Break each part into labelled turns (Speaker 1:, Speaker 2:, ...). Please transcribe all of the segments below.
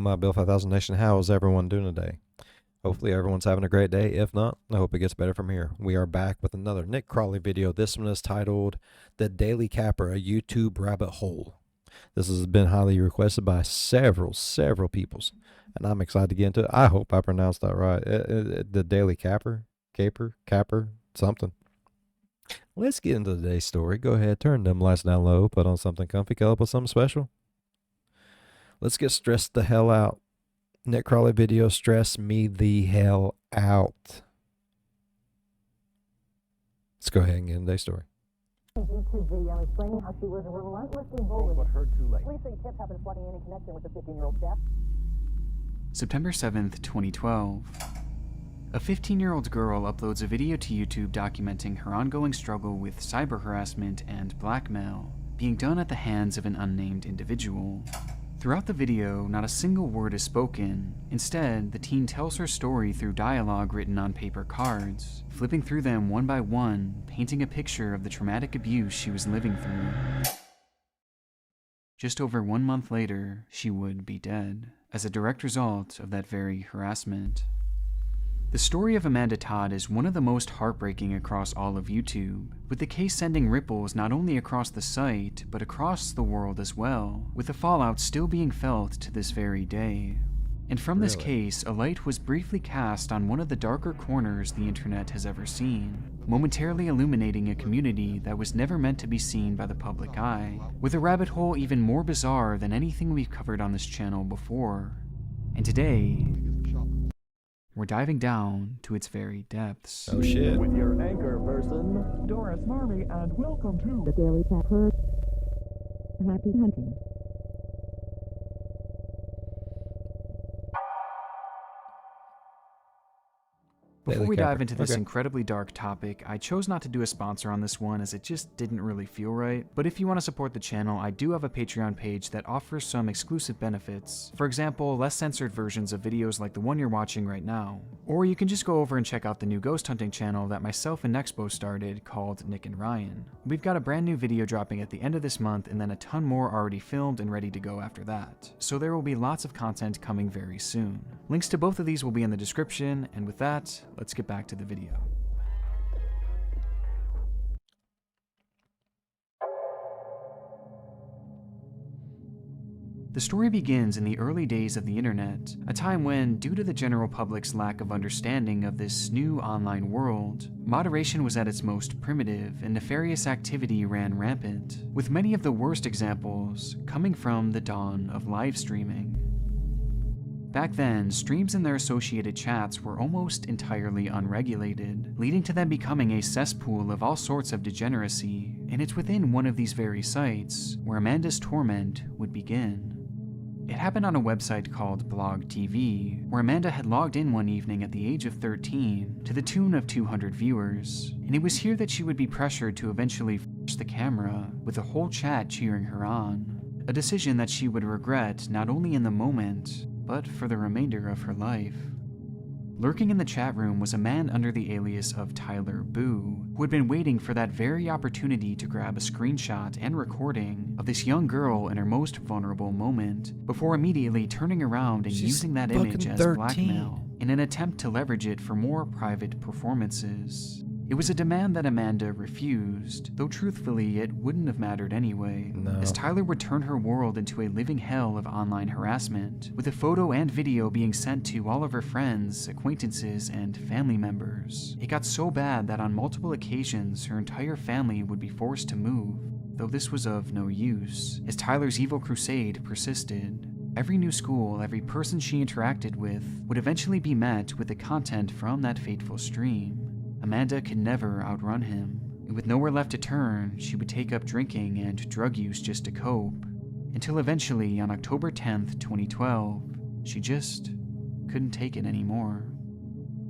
Speaker 1: my Bill 5000 Nation. How is everyone doing today? Hopefully everyone's having a great day. If not, I hope it gets better from here. We are back with another Nick Crowley video. This one is titled The Daily Capper, a YouTube Rabbit Hole. This has been highly requested by several peoples, and I'm excited to get into it. I hope I pronounced that right. The Daily Capper, something. Let's get into today's story. Go ahead, turn them lights down low, put on something comfy, cuddle up with something special. Let's get stressed the hell out. Nick Crowley video, stress me the hell out. Let's go ahead and get into today's story.
Speaker 2: YouTube video explaining how she was relentlessly bullied.
Speaker 3: But heard too late.
Speaker 2: Police say tips have been flooding in connection with the 15-year-old chef.
Speaker 4: September 7th, 2012. A 15-year-old girl uploads a video to YouTube documenting her ongoing struggle with cyber harassment and blackmail being done at the hands of an unnamed individual. Throughout the video, not a single word is spoken. Instead, the teen tells her story through dialogue written on paper cards, flipping through them one by one, painting a picture of the traumatic abuse she was living through. Just over 1 month later, she would be dead, as a direct result of that very harassment. The story of Amanda Todd is one of the most heartbreaking across all of YouTube, with the case sending ripples not only across the site, but across the world as well, with the fallout still being felt to this very day. And from this case, a light was briefly cast on one of the darker corners the internet has ever seen, momentarily illuminating a community that was never meant to be seen by the public eye, with a rabbit hole even more bizarre than anything we've covered on this channel before. And today, we're diving down to its very depths.
Speaker 1: Oh shit.
Speaker 3: With your anchor person, Doris Marmy, and welcome to
Speaker 2: The Daily Capper. Happy hunting.
Speaker 4: Before we dive into this incredibly dark topic, I chose not to do a sponsor on this one as it just didn't really feel right. But if you want to support the channel, I do have a Patreon page that offers some exclusive benefits. For example, less censored versions of videos like the one you're watching right now. Or you can just go over and check out the new ghost hunting channel that myself and Nexpo started called Nick and Ryan. We've got a brand new video dropping at the end of this month and then a ton more already filmed and ready to go after that. So there will be lots of content coming very soon. Links to both of these will be in the description, and with that, let's get back to the video. The story begins in the early days of the internet, a time when, due to the general public's lack of understanding of this new online world, moderation was at its most primitive and nefarious activity ran rampant, with many of the worst examples coming from the dawn of live streaming. Back then, streams and their associated chats were almost entirely unregulated, leading to them becoming a cesspool of all sorts of degeneracy, and it's within one of these very sites where Amanda's torment would begin. It happened on a website called BlogTV, where Amanda had logged in one evening at the age of 13 to the tune of 200 viewers, and it was here that she would be pressured to eventually flash the camera, with the whole chat cheering her on, a decision that she would regret not only in the moment, but for the remainder of her life. Lurking in the chat room was a man under the alias of Tyler Boo, who had been waiting for that very opportunity to grab a screenshot and recording of this young girl in her most vulnerable moment, before immediately turning around and using that image as blackmail in an attempt to leverage it for more private performances. It was a demand that Amanda refused, though truthfully it wouldn't have mattered anyway, as Tyler would turn her world into a living hell of online harassment, with a photo and video being sent to all of her friends, acquaintances, and family members. It got so bad that on multiple occasions her entire family would be forced to move, though this was of no use, as Tyler's evil crusade persisted. Every new school, every person she interacted with, would eventually be met with the content from that fateful stream. Amanda could never outrun him, and with nowhere left to turn, she would take up drinking and drug use just to cope, until eventually, on October 10th, 2012, she just couldn't take it anymore.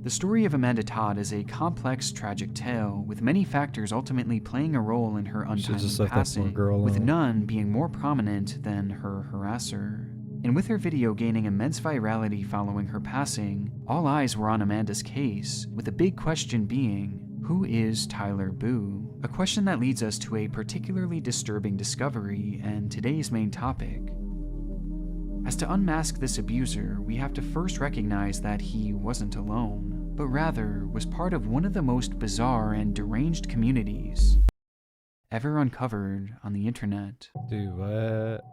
Speaker 4: The story of Amanda Todd is a complex, tragic tale, with many factors ultimately playing a role in her untimely passing, with none being more prominent than her harasser. And with her video gaining immense virality following her passing, all eyes were on Amanda's case, with the big question being, who is Tyler Boo? A question that leads us to a particularly disturbing discovery and today's main topic. As to unmask this abuser, we have to first recognize that he wasn't alone, but rather was part of one of the most bizarre and deranged communities ever uncovered on the internet.
Speaker 1: Dude, what?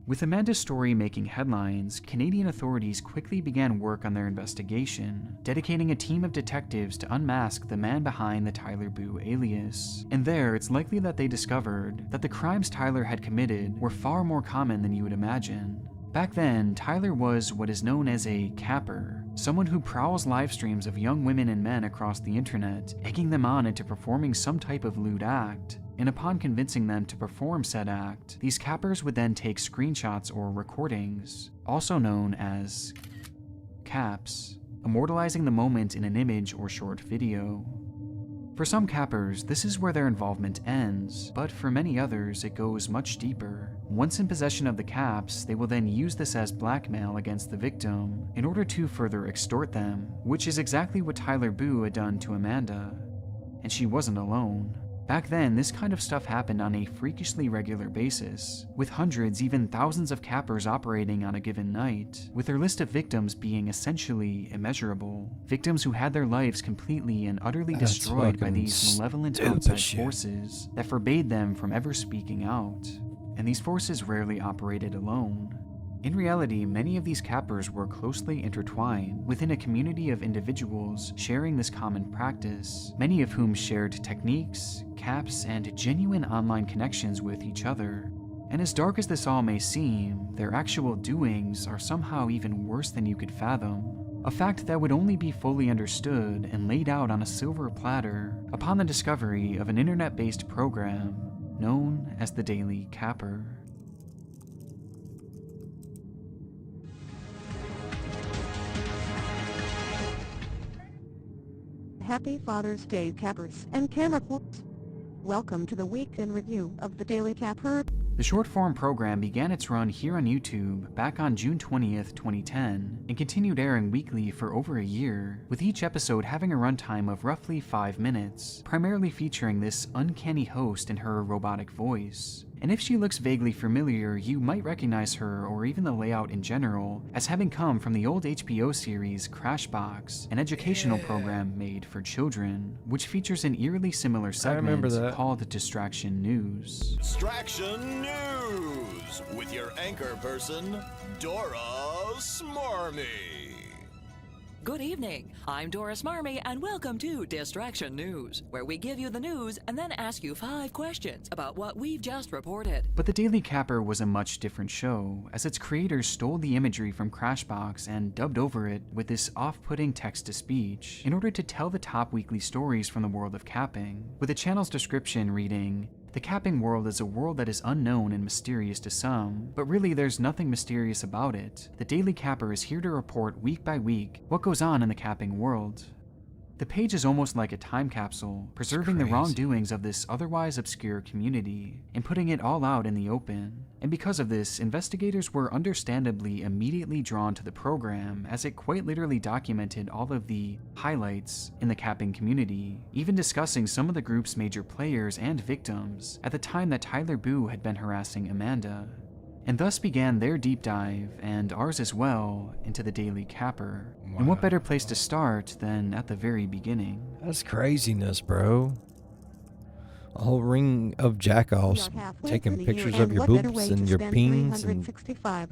Speaker 4: With Amanda's story making headlines, Canadian authorities quickly began work on their investigation, dedicating a team of detectives to unmask the man behind the Tyler Boo alias. And there, it's likely that they discovered that the crimes Tyler had committed were far more common than you would imagine. Back then, Tyler was what is known as a capper, someone who prowls live streams of young women and men across the internet, egging them on into performing some type of lewd act. And upon convincing them to perform said act, these cappers would then take screenshots or recordings, also known as caps, immortalizing the moment in an image or short video. For some cappers, this is where their involvement ends, but for many others, it goes much deeper. Once in possession of the caps, they will then use this as blackmail against the victim in order to further extort them, which is exactly what Tyler Boo had done to Amanda. And she wasn't alone. Back then, this kind of stuff happened on a freakishly regular basis, with hundreds, even thousands of cappers operating on a given night, with their list of victims being essentially immeasurable. Victims who had their lives completely and utterly destroyed by these malevolent outside forces that forbade them from ever speaking out. And these forces rarely operated alone. In reality, many of these cappers were closely intertwined within a community of individuals sharing this common practice, many of whom shared techniques, caps, and genuine online connections with each other. And as dark as this all may seem, their actual doings are somehow even worse than you could fathom. A fact that would only be fully understood and laid out on a silver platter upon the discovery of an internet-based program known as the Daily Capper.
Speaker 5: Happy Father's Day, cappers and camera quotes. Welcome to the week in review of the Daily Capper.
Speaker 4: The short-form program began its run here on YouTube back on June 20th, 2010, and continued airing weekly for over a year, with each episode having a runtime of roughly 5 minutes, primarily featuring this uncanny host and her robotic voice. And if she looks vaguely familiar, you might recognize her, or even the layout in general, as having come from the old HBO series Crashbox, an educational program made for children, which features an eerily similar segment called Distraction News.
Speaker 6: Distraction News with your anchor person, Dora Smarmy.
Speaker 7: Good evening, I'm Doris Marmy, and welcome to Distraction News, where we give you the news and then ask you 5 questions about what we've just reported.
Speaker 4: But the Daily Capper was a much different show, as its creators stole the imagery from Crashbox and dubbed over it with this off-putting text-to-speech in order to tell the top weekly stories from the world of capping, with the channel's description reading, "The capping world is a world that is unknown and mysterious to some, but really there's nothing mysterious about it. The Daily Capper is here to report week by week what goes on in the capping world." The page is almost like a time capsule, preserving the wrongdoings of this otherwise obscure community, and putting it all out in the open. And because of this, investigators were understandably immediately drawn to the program, as it quite literally documented all of the highlights in the capping community, even discussing some of the group's major players and victims at the time that Tyler Boo had been harassing Amanda. And thus began their deep dive, and ours as well, into the Daily Capper. Wow. And what better place to start than at the very beginning?
Speaker 1: That's craziness, bro. A whole ring of jackoffs taking pictures of your boobs and your peens and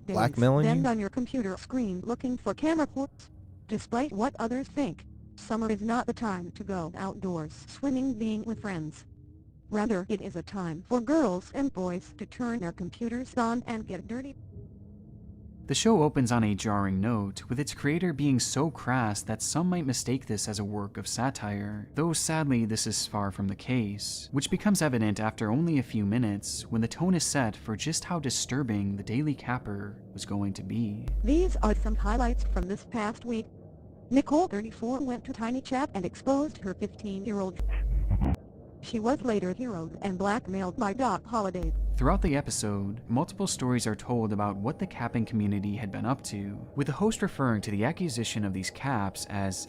Speaker 1: blackmailing
Speaker 5: spend
Speaker 1: you?
Speaker 5: on your computer screen looking for camera quotes. Despite what others think, summer is not the time to go outdoors swimming, being with friends. Rather, it is a time for girls and boys to turn their computers on and get dirty.
Speaker 4: The show opens on a jarring note, with its creator being so crass that some might mistake this as a work of satire, though sadly this is far from the case, which becomes evident after only a few minutes when the tone is set for just how disturbing the Daily Capper was going to be.
Speaker 5: These are some highlights from this past week. Nicole, 34, went to Tiny Chat and exposed her 15-year-old. She was later heroed and blackmailed by Doc Holliday.
Speaker 4: Throughout the episode, multiple stories are told about what the capping community had been up to, with the host referring to the acquisition of these caps as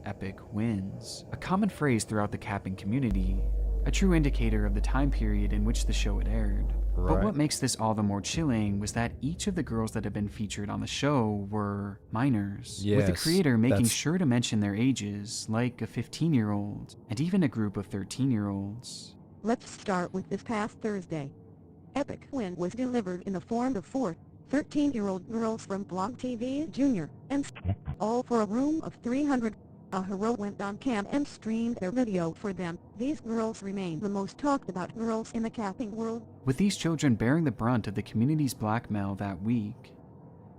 Speaker 4: epic wins, a common phrase throughout the capping community, a true indicator of the time period in which the show had aired. But
Speaker 1: Right.
Speaker 4: what makes this all the more chilling was that each of the girls that had been featured on the show were minors, with the
Speaker 1: Yes,
Speaker 4: creator making
Speaker 1: that's-
Speaker 4: sure to mention their ages, like a 15-year-old, and even a group of 13-year-olds.
Speaker 5: Let's start with this past Thursday. Epic win was delivered in the form of 4 13-year-old girls from BlogTV Jr. and all for a room of 300. A hero went on cam and streamed their video for them. These girls remain the most talked about girls in the capping world.
Speaker 4: With these children bearing the brunt of the community's blackmail that week.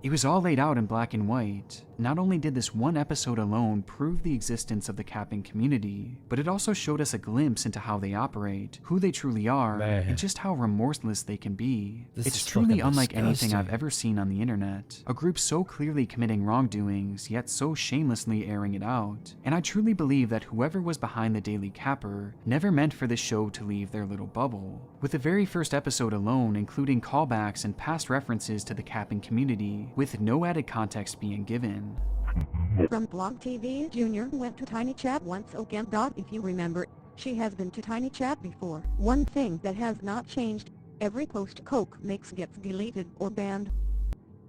Speaker 4: It was all laid out in black and white. Not only did this one episode alone prove the existence of the capping community, but it also showed us a glimpse into how they operate, who they truly are,
Speaker 1: Man.
Speaker 4: and just how remorseless they can be.
Speaker 1: This
Speaker 4: It's
Speaker 1: is
Speaker 4: truly
Speaker 1: fucking
Speaker 4: unlike anything I've
Speaker 1: disgusting.
Speaker 4: ever seen on the internet. A group so clearly committing wrongdoings, yet so shamelessly airing it out. And I truly believe that whoever was behind the Daily Capper never meant for this show to leave their little bubble. With the very first episode alone including callbacks and past references to the capping community, with no added context being given.
Speaker 5: From BlogTV Jr. went to Tiny Chat once again. If you remember, she has been to Tiny Chat before. One thing that has not changed, every post Coke makes gets deleted or banned.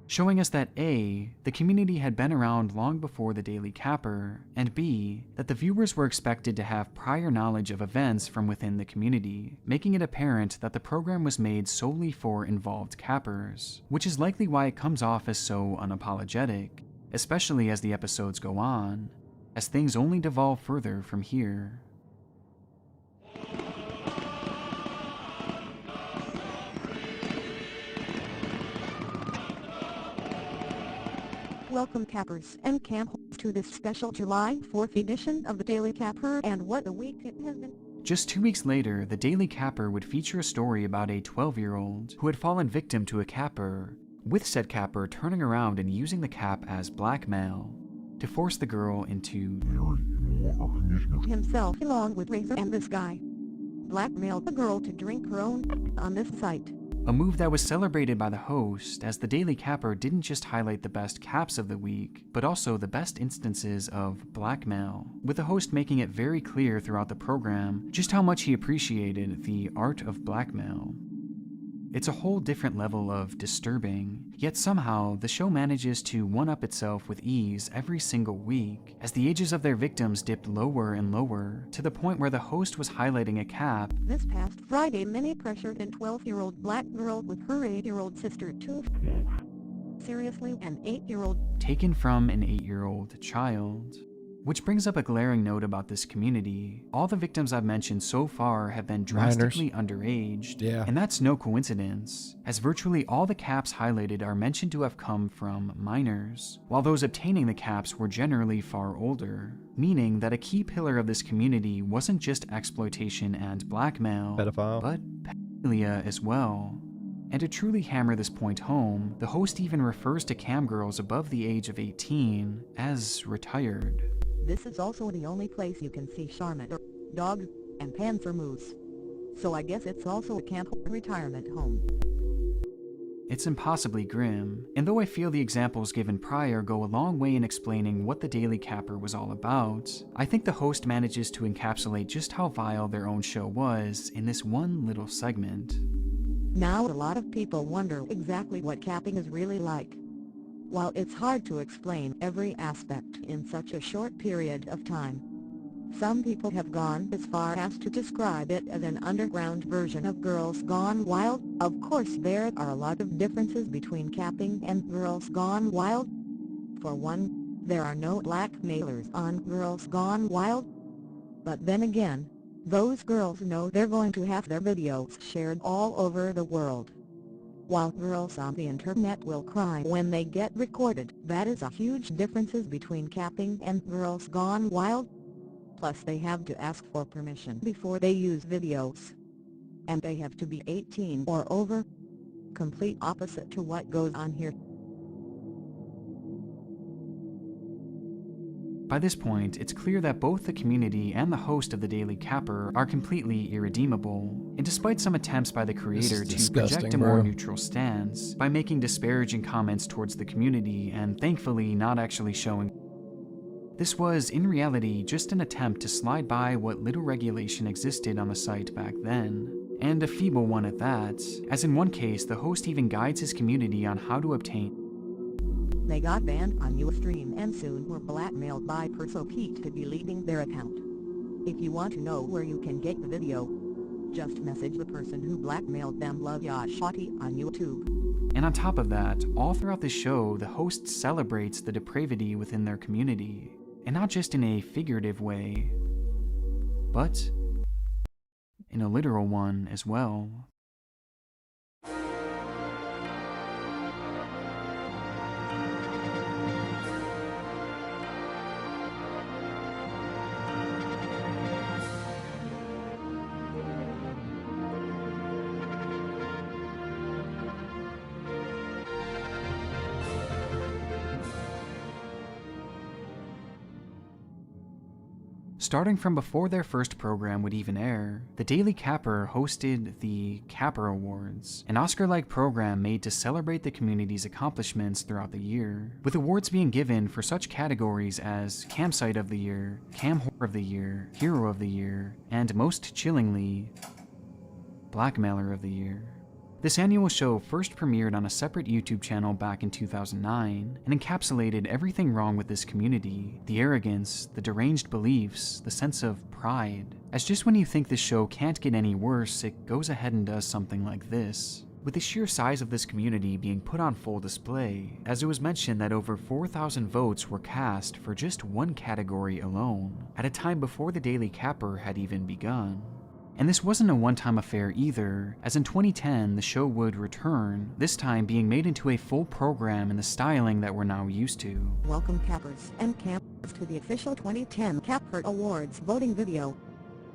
Speaker 4: Showing us that A, the community had been around long before the Daily Capper, and B, that the viewers were expected to have prior knowledge of events from within the community, making it apparent that the program was made solely for involved cappers, which is likely why it comes off as so unapologetic, especially as the episodes go on, as things only devolve further from here.
Speaker 5: Welcome cappers and campers to this special July 4th edition of the Daily Capper, and what a week it has been.
Speaker 4: Just 2 weeks later, the Daily Capper would feature a story about a 12-year-old who had fallen victim to a capper, with said capper turning around and using the cap as blackmail to force the girl into
Speaker 5: Himself, along with Razor and this guy, blackmailed the girl to drink her own on this site.
Speaker 4: a move that was celebrated by the host, as the Daily Capper didn't just highlight the best caps of the week, but also the best instances of blackmail, with the host making it very clear throughout the program just how much he appreciated the art of blackmail. It's a whole different level of disturbing, yet somehow the show manages to one-up itself with ease every single week, as the ages of their victims dipped lower and lower, to the point where the host was highlighting a cap.
Speaker 5: This past Friday, Minnie pressured a 12-year-old black girl with her 8-year-old sister to seriously an 8-year-old
Speaker 4: taken from an 8-year-old child. Which brings up a glaring note about this community. All the victims I've mentioned so far have been drastically underaged,
Speaker 1: Yeah.
Speaker 4: and that's no coincidence, as virtually all the caps highlighted are mentioned to have come from minors, while those obtaining the caps were generally far older, meaning that a key pillar of this community wasn't just exploitation and blackmail,
Speaker 1: Pedophile.
Speaker 4: but pedophilia as well. And to truly hammer this point home, the host even refers to cam girls above the age of 18 as retired.
Speaker 5: This is also the only place you can see Charmander, dogs, and panther moose. So I guess it's also a camp retirement home.
Speaker 4: It's impossibly grim, and though I feel the examples given prior go a long way in explaining what the Daily Capper was all about, I think the host manages to encapsulate just how vile their own show was in this one little segment.
Speaker 5: Now a lot of people wonder exactly what capping is really like. While it's hard to explain every aspect in such a short period of time, some people have gone as far as to describe it as an underground version of Girls Gone Wild. Of course, there are a lot of differences between capping and Girls Gone Wild. For one, there are no blackmailers on Girls Gone Wild. But then again, those girls know they're going to have their videos shared all over the world. While girls on the internet will cry when they get recorded, that is a huge difference between capping and Girls Gone Wild. Plus they have to ask for permission before they use videos. And they have to be 18 or over. Complete opposite to what goes on here.
Speaker 4: By this point, it's clear that both the community and the host of the Daily Capper are completely irredeemable, and despite some attempts by the creator to
Speaker 1: disgusting,
Speaker 4: project a more
Speaker 1: bro.
Speaker 4: neutral stance by making disparaging comments towards the community and thankfully not actually showing, this was, in reality, just an attempt to slide by what little regulation existed on the site back then. and a feeble one at that, as in one case the host even guides his community on how to obtain.
Speaker 5: They got banned on Ustream and soon were blackmailed by Perso Pete to deleting their account. If you want to know where you can get the video, just message the person who blackmailed them Love Yashati on YouTube.
Speaker 4: And on top of that, all throughout the show, the host celebrates the depravity within their community, and not just in a figurative way, but in a literal one as well. Starting from before their first program would even air, the Daily Capper hosted the Capper Awards, an Oscar-like program made to celebrate the community's accomplishments throughout the year, with awards being given for such categories as Campsite of the Year, Cam Whore of the Year, Hero of the Year, and most chillingly, Blackmailer of the Year. This annual show first premiered on a separate YouTube channel back in 2009 and encapsulated everything wrong with this community, the arrogance, the deranged beliefs, the sense of pride. As just when you think this show can't get any worse, it goes ahead and does something like this. With the sheer size of this community being put on full display, as it was mentioned that over 4,000 votes were cast for just one category alone, at a time before the Daily Capper had even begun. And this wasn't a one-time affair either, as in 2010 the show would return, this time being made into a full program in the styling that we're now used to.
Speaker 5: Welcome cappers and campers to the official 2010 Capper Awards voting video.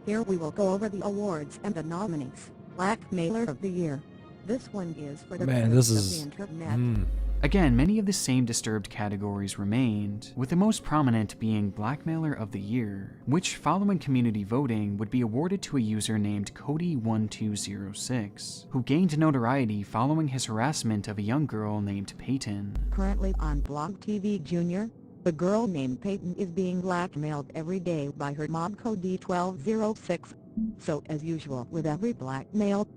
Speaker 5: Here we will go over the awards and the nominees. Blackmailer of the Year. This one is for the
Speaker 1: Man, this
Speaker 5: critics
Speaker 1: is
Speaker 5: of the internet.
Speaker 4: Again, many of the same disturbed categories remained, with the most prominent being Blackmailer of the Year, which following community voting would be awarded to a user named Cody1206, who gained notoriety following his harassment of a young girl named Peyton.
Speaker 5: Currently on Blog TV Jr., a girl named Peyton is being blackmailed every day by her mom Cody1206. So as usual with every blackmail,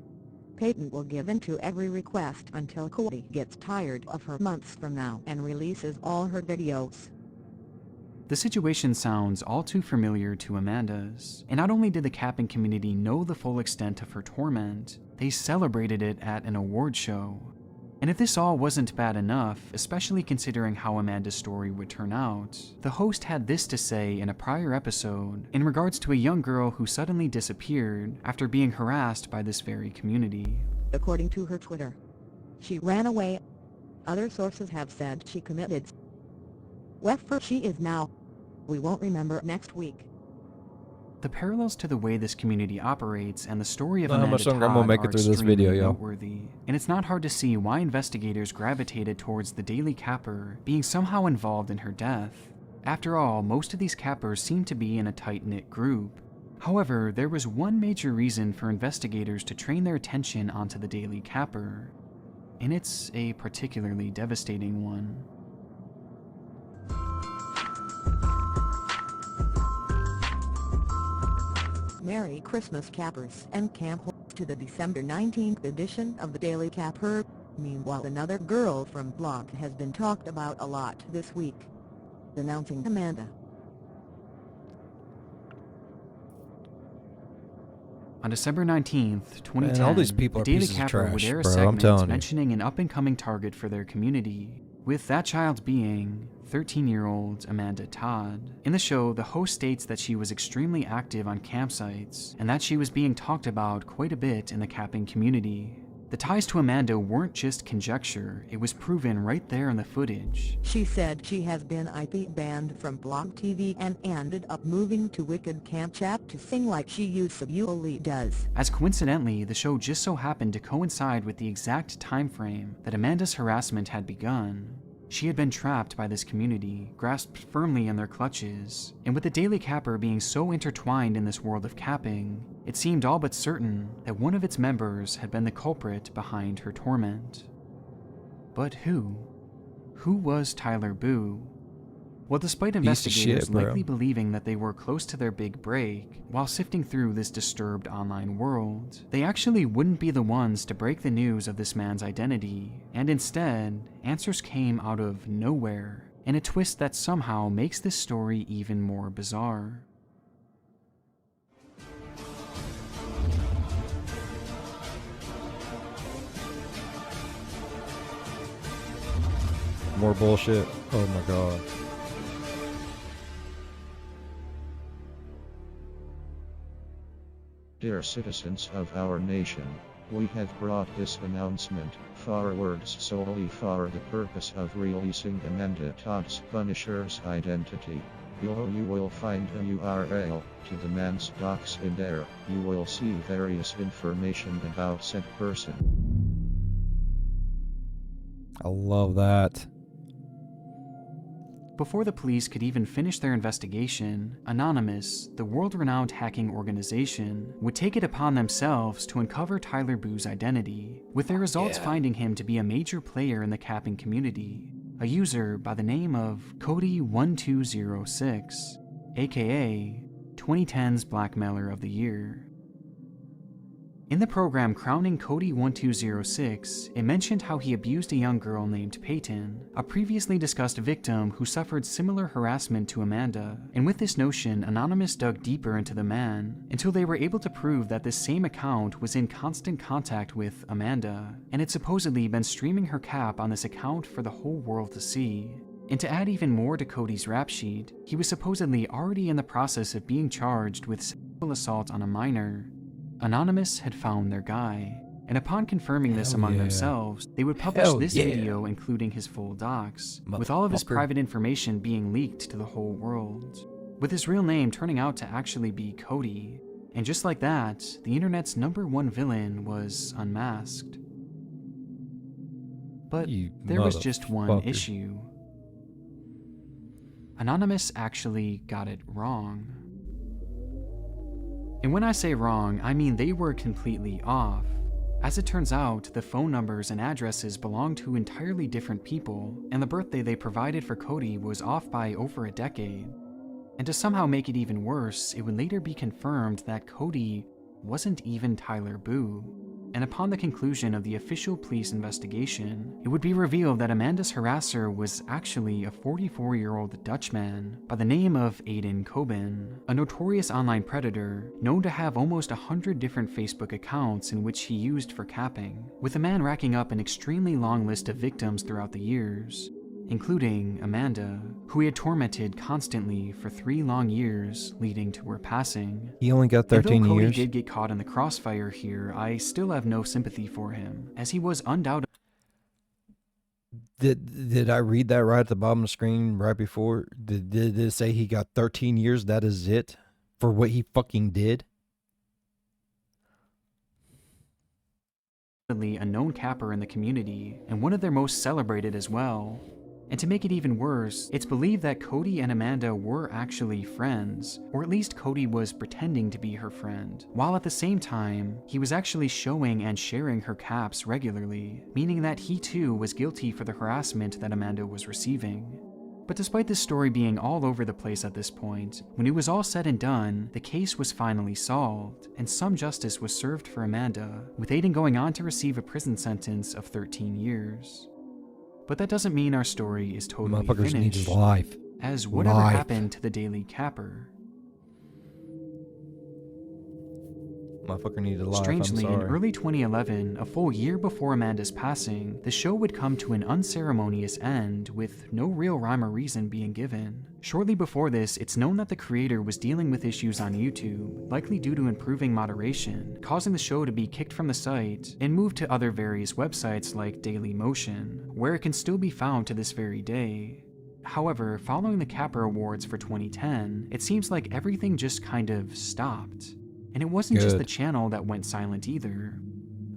Speaker 5: Peyton will give in to every request until Cody gets tired of her months from now and releases all her videos.
Speaker 4: The situation sounds all too familiar to Amanda's, and not only did the capping community know the full extent of her torment, they celebrated it at an award show. And if this all wasn't bad enough, especially considering how Amanda's story would turn out, the host had this to say in a prior episode in regards to a young girl who suddenly disappeared after being harassed by this very community.
Speaker 5: According to her Twitter, she ran away. Other sources have said she committed. Wherever she is now, we won't remember next week.
Speaker 4: The parallels to the way this community operates and the story of
Speaker 1: How
Speaker 4: Amanda
Speaker 1: much longer
Speaker 4: Todd
Speaker 1: I'm gonna make it
Speaker 4: are
Speaker 1: through this
Speaker 4: extremely
Speaker 1: video, yo?
Speaker 4: noteworthy, and it's not hard to see why investigators gravitated towards the Daily Capper being somehow involved in her death. After all, most of these cappers seem to be in a tight-knit group. However, there was one major reason for investigators to train their attention onto the Daily Capper, and it's a particularly devastating one.
Speaker 5: Merry Christmas cappers and campers to the December 19th edition of the Daily Capper. Meanwhile, another girl from Blog has been talked about a lot this week. Denouncing Amanda.
Speaker 4: On December 19th, 2010,
Speaker 1: all these people
Speaker 4: the
Speaker 1: are
Speaker 4: Daily
Speaker 1: pieces of
Speaker 4: Capper would
Speaker 1: trash,
Speaker 4: air a
Speaker 1: bro, I'm
Speaker 4: segment
Speaker 1: telling you.
Speaker 4: mentioning an up-and-coming target for their community, with that child being 13-year-old Amanda Todd. In the show, the host states that she was extremely active on campsites, and that she was being talked about quite a bit in the capping community. The ties to Amanda weren't just conjecture, it was proven right there in the footage.
Speaker 5: She said she has been IP banned from Blog TV and ended up moving to Wicked Camp Chat to sing like she usually does.
Speaker 4: As coincidentally, the show just so happened to coincide with the exact time frame that Amanda's harassment had begun. She had been trapped by this community, grasped firmly in their clutches, and with the Daily Capper being so intertwined in this world of capping, it seemed all but certain that one of its members had been the culprit behind her torment. But who? Who was Tyler Boo? Well, despite
Speaker 1: Piece of
Speaker 4: investigators
Speaker 1: shit, bro.
Speaker 4: likely believing that they were close to their big break, while sifting through this disturbed online world, they actually wouldn't be the ones to break the news of this man's identity, and instead, answers came out of nowhere, in a twist that somehow makes this story even more bizarre.
Speaker 1: More bullshit. Oh my god.
Speaker 8: Dear citizens of our nation, we have brought this announcement forwards solely for the purpose of releasing Amanda Todd's Punisher's identity. Below you will find a URL to the man's docs. In there, you will see various information about said person.
Speaker 1: I love that.
Speaker 4: Before the police could even finish their investigation, Anonymous, the world-renowned hacking organization, would take it upon themselves to uncover Tyler Boo's identity, with their results finding him to be a major player in the capping community, a user by the name of Cody1206, aka 2010's Blackmailer of the Year. In the program crowning Cody1206, it mentioned how he abused a young girl named Peyton, a previously discussed victim who suffered similar harassment to Amanda, and with this notion, Anonymous dug deeper into the man, until they were able to prove that this same account was in constant contact with Amanda, and had supposedly been streaming her cap on this account for the whole world to see. And to add even more to Cody's rap sheet, he was supposedly already in the process of being charged with sexual assault on a minor. Anonymous had found their guy, and upon confirming this among themselves, they would publish this video including his full docs, with all of his private information being leaked to the whole world, with his real name turning out to actually be Cody. And just like that, the internet's #1 villain was unmasked. But there was just one issue. Anonymous actually got it wrong. And when I say wrong, I mean they were completely off. As it turns out, the phone numbers and addresses belonged to entirely different people, and the birthday they provided for Cody was off by over a decade. And to somehow make it even worse, it would later be confirmed that Cody wasn't even Tyler Boo. And upon the conclusion of the official police investigation, it would be revealed that Amanda's harasser was actually a 44-year-old Dutchman by the name of Aiden Coben, a notorious online predator known to have almost 100 different Facebook accounts in which he used for capping, with the man racking up an extremely long list of victims throughout the years, including Amanda, who he had tormented constantly for 3 long years leading to her passing.
Speaker 1: He only got 13
Speaker 4: Although Cody
Speaker 1: years.
Speaker 4: did get caught in the crossfire here, I still have no sympathy for him, as he was undoubtedly...
Speaker 1: Did I read that right at the bottom of the screen right before? Did it say he got 13 years? That is it? For what he fucking did?
Speaker 4: A known capper in the community, and one of their most celebrated as well. And to make it even worse, it's believed that Cody and Amanda were actually friends, or at least Cody was pretending to be her friend, while at the same time, he was actually showing and sharing her caps regularly, meaning that he too was guilty for the harassment that Amanda was receiving. But despite this story being all over the place at this point, when it was all said and done, the case was finally solved, and some justice was served for Amanda, with Aiden going on to receive a prison sentence of 13 years. But that doesn't mean our story is totally
Speaker 1: Motherfuckers need his
Speaker 4: finished,
Speaker 1: life.
Speaker 4: as whatever happened to the Daily Capper?
Speaker 1: Motherfucker needed a life.
Speaker 4: Strangely,
Speaker 1: I'm
Speaker 4: in
Speaker 1: sorry.
Speaker 4: early 2011, a full year before Amanda's passing, the show would come to an unceremonious end, with no real rhyme or reason being given. Shortly before this, it's known that the creator was dealing with issues on YouTube, likely due to improving moderation, causing the show to be kicked from the site and moved to other various websites like Dailymotion, where it can still be found to this very day. However, following the Capper Awards for 2010, it seems like everything just kind of stopped. And it wasn't just the channel that went silent either.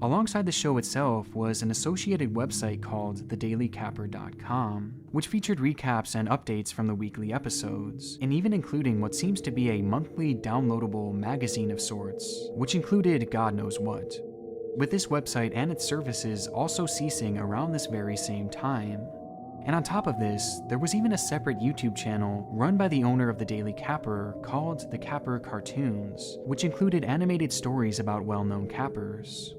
Speaker 4: Alongside the show itself was an associated website called thedailycapper.com, which featured recaps and updates from the weekly episodes, and even including what seems to be a monthly downloadable magazine of sorts, which included God knows what. With this website and its services also ceasing around this very same time. And on top of this, there was even a separate YouTube channel run by the owner of the Daily Capper called The Capper Cartoons, which included animated stories about well-known cappers.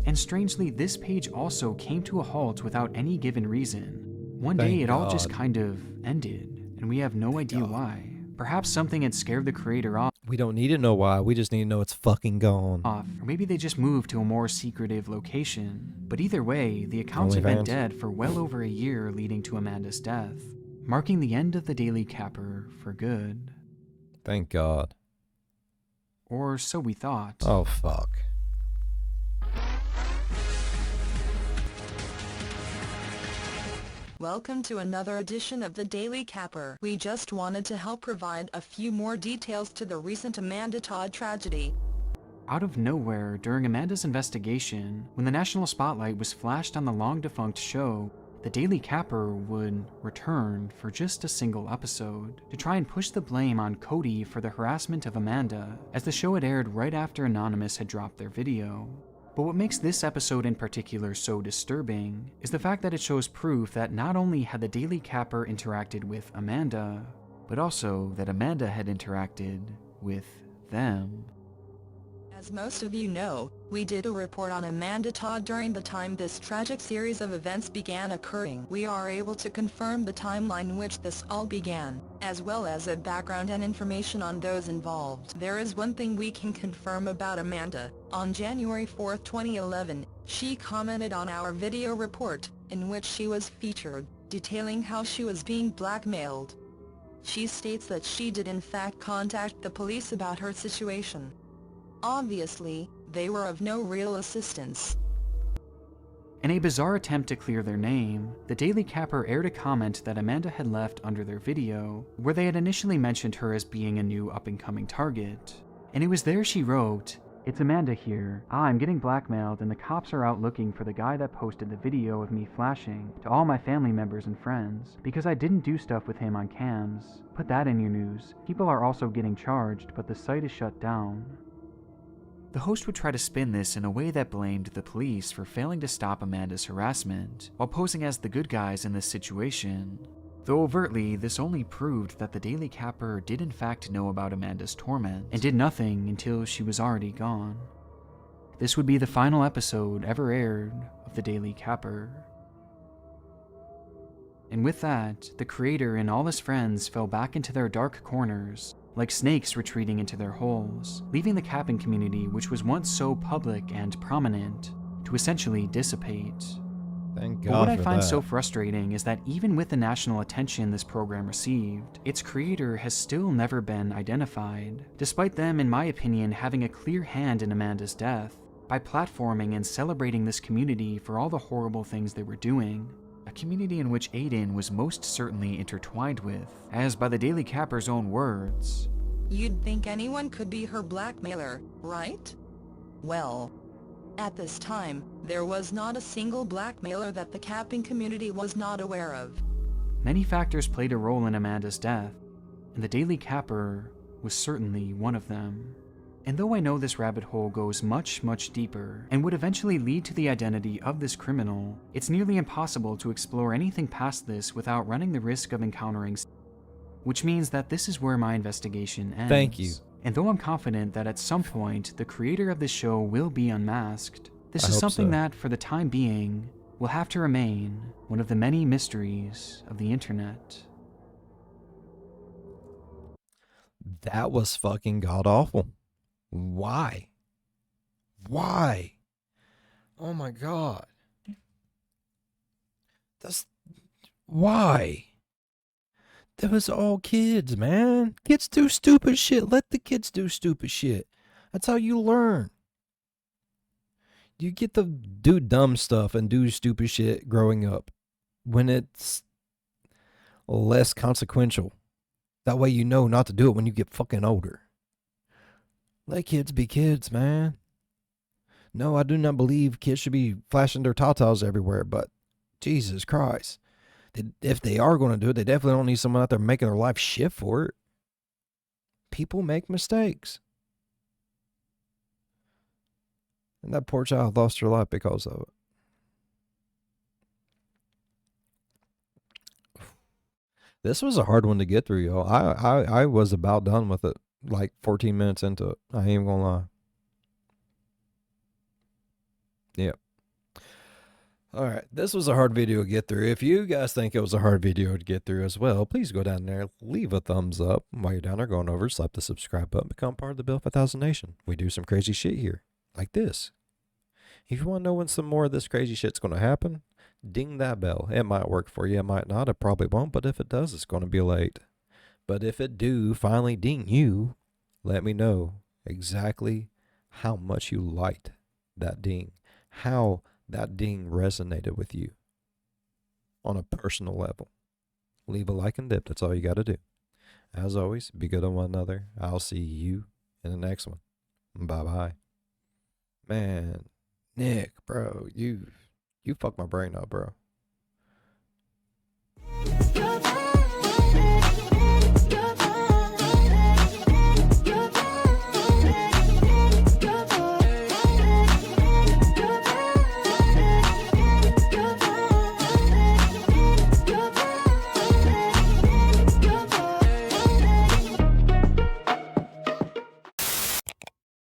Speaker 4: And strangely, this page also came to a halt without any given reason. One day it all just kind of ended, and we have no idea why. Perhaps something had scared the creator off.
Speaker 1: We don't need to know why, we just need to know it's fucking gone.
Speaker 4: Or maybe they just moved to a more secretive location. But either way, the accounts have been dead for well over a year leading to Amanda's death, marking the end of the Daily Capper for good.
Speaker 1: Thank God.
Speaker 4: Or so we thought.
Speaker 1: Oh, fuck.
Speaker 9: Welcome to another edition of the Daily Capper. We just wanted to help provide a few more details to the recent Amanda Todd tragedy.
Speaker 4: Out of nowhere, during Amanda's investigation, when the national spotlight was flashed on the long-defunct show, the Daily Capper would return for just a single episode to try and push the blame on Cody for the harassment of Amanda, as the show had aired right after Anonymous had dropped their video. But what makes this episode in particular so disturbing is the fact that it shows proof that not only had the Daily Capper interacted with Amanda, but also that Amanda had interacted with them.
Speaker 9: As most of you know, we did a report on Amanda Todd during the time this tragic series of events began occurring. We are able to confirm the timeline in which this all began, as well as a background and information on those involved. There is one thing we can confirm about Amanda. On January 4, 2011, she commented on our video report, in which she was featured, detailing how she was being blackmailed. She states that she did in fact contact the police about her situation. Obviously, they were of no real assistance.
Speaker 4: In a bizarre attempt to clear their name, the Daily Capper aired a comment that Amanda had left under their video, where they had initially mentioned her as being a new up-and-coming target. And it was there she wrote, "It's Amanda here. I'm getting blackmailed and the cops are out looking for the guy that posted the video of me flashing to all my family members and friends, because I didn't do stuff with him on cams. Put that in your news. People are also getting charged, but the site is shut down." The host would try to spin this in a way that blamed the police for failing to stop Amanda's harassment, while posing as the good guys in this situation. Though overtly, this only proved that the Daily Capper did in fact know about Amanda's torment, and did nothing until she was already gone. This would be the final episode ever aired of the Daily Capper. And with that, the creator and all his friends fell back into their dark corners, like snakes retreating into their holes, leaving the capping community, which was once so public and prominent, to essentially dissipate.
Speaker 1: Thank God.
Speaker 4: But what I
Speaker 1: for
Speaker 4: find
Speaker 1: that.
Speaker 4: so frustrating is that even with the national attention this program received, its creator has still never been identified, despite them, in my opinion, having a clear hand in Amanda's death, by platforming and celebrating this community for all the horrible things they were doing. A community in which Aiden was most certainly intertwined with, as by the Daily Capper's own words,
Speaker 9: You'd think anyone could be her blackmailer, right? Well, at this time, there was not a single blackmailer that the capping community was not aware of.
Speaker 4: many factors played a role in Amanda's death, and the Daily Capper was certainly one of them. And though I know this rabbit hole goes much, much deeper, and would eventually lead to the identity of this criminal, it's nearly impossible to explore anything past this without running the risk of encountering, which means that this is where my investigation ends.
Speaker 1: Thank you.
Speaker 4: And though I'm confident that at some point the creator of this show will be unmasked, this
Speaker 1: I
Speaker 4: is
Speaker 1: hope
Speaker 4: something
Speaker 1: so.
Speaker 4: that, for the time being, will have to remain one of the many mysteries of the internet.
Speaker 1: That was fucking god awful. Why? Why? Oh my God. That's why. That was all kids, man. Kids do stupid shit. Let the kids do stupid shit. That's how you learn. You get to do dumb stuff and do stupid shit growing up when it's less consequential. That way you know not to do it when you get fucking older. Let kids be kids, man. No, I do not believe kids should be flashing their tatas everywhere, but Jesus Christ. If they are going to do it, they definitely don't need someone out there making their life shit for it. People make mistakes. And that poor child lost her life because of it. This was a hard one to get through, y'all. I was about done with it, like 14 minutes into it. I ain't even gonna lie. Yep. All right, this was a hard video to get through. If you guys think it was a hard video to get through as well, please go down there, leave a thumbs up. While you're down there going over, slap the subscribe button, become part of the Bill 5000 Nation. We do some crazy shit here, like this. If you want to know when some more of this crazy shit's going to happen, ding that bell. It might work for you, it might not, it probably won't, but if it does, it's going to be late. But if it do finally ding you, let me know exactly how much you liked that ding, how that ding resonated with you on a personal level. Leave a like and dip. That's all you got to do. As always, be good on one another. I'll see you in the next one. Bye-bye. Man, Nick, bro, you fucked my brain up, bro.